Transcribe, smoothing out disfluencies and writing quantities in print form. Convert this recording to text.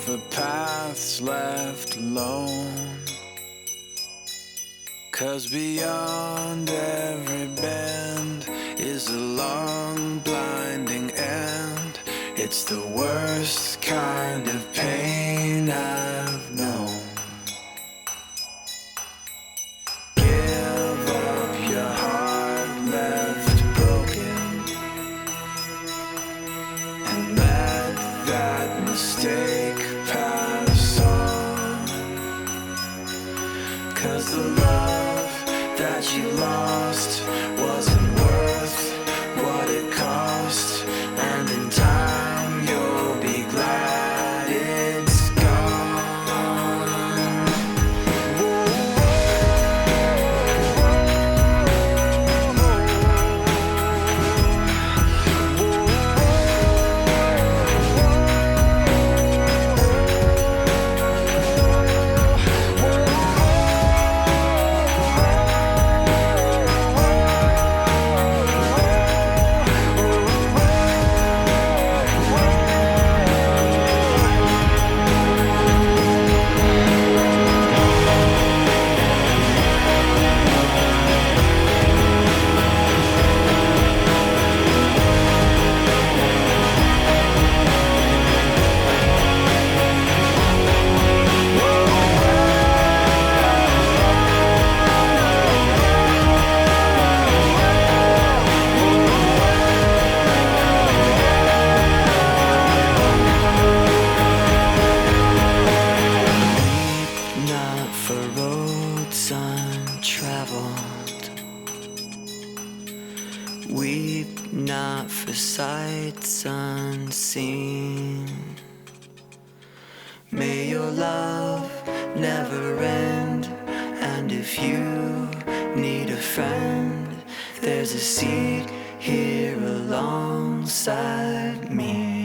for paths left alone. 'Cause beyond every bend is a long blinding end. It's the worst kind of pain I've known. Give up your heart left broken, and let that mistake pass on. 'Cause the love that you lost wasn't worth what it cost, and in time you'll be glad it's gone. Not for roads untraveled, weep not for sights unseen. May your love never end, and if you need a friend, there's a seat here alongside me.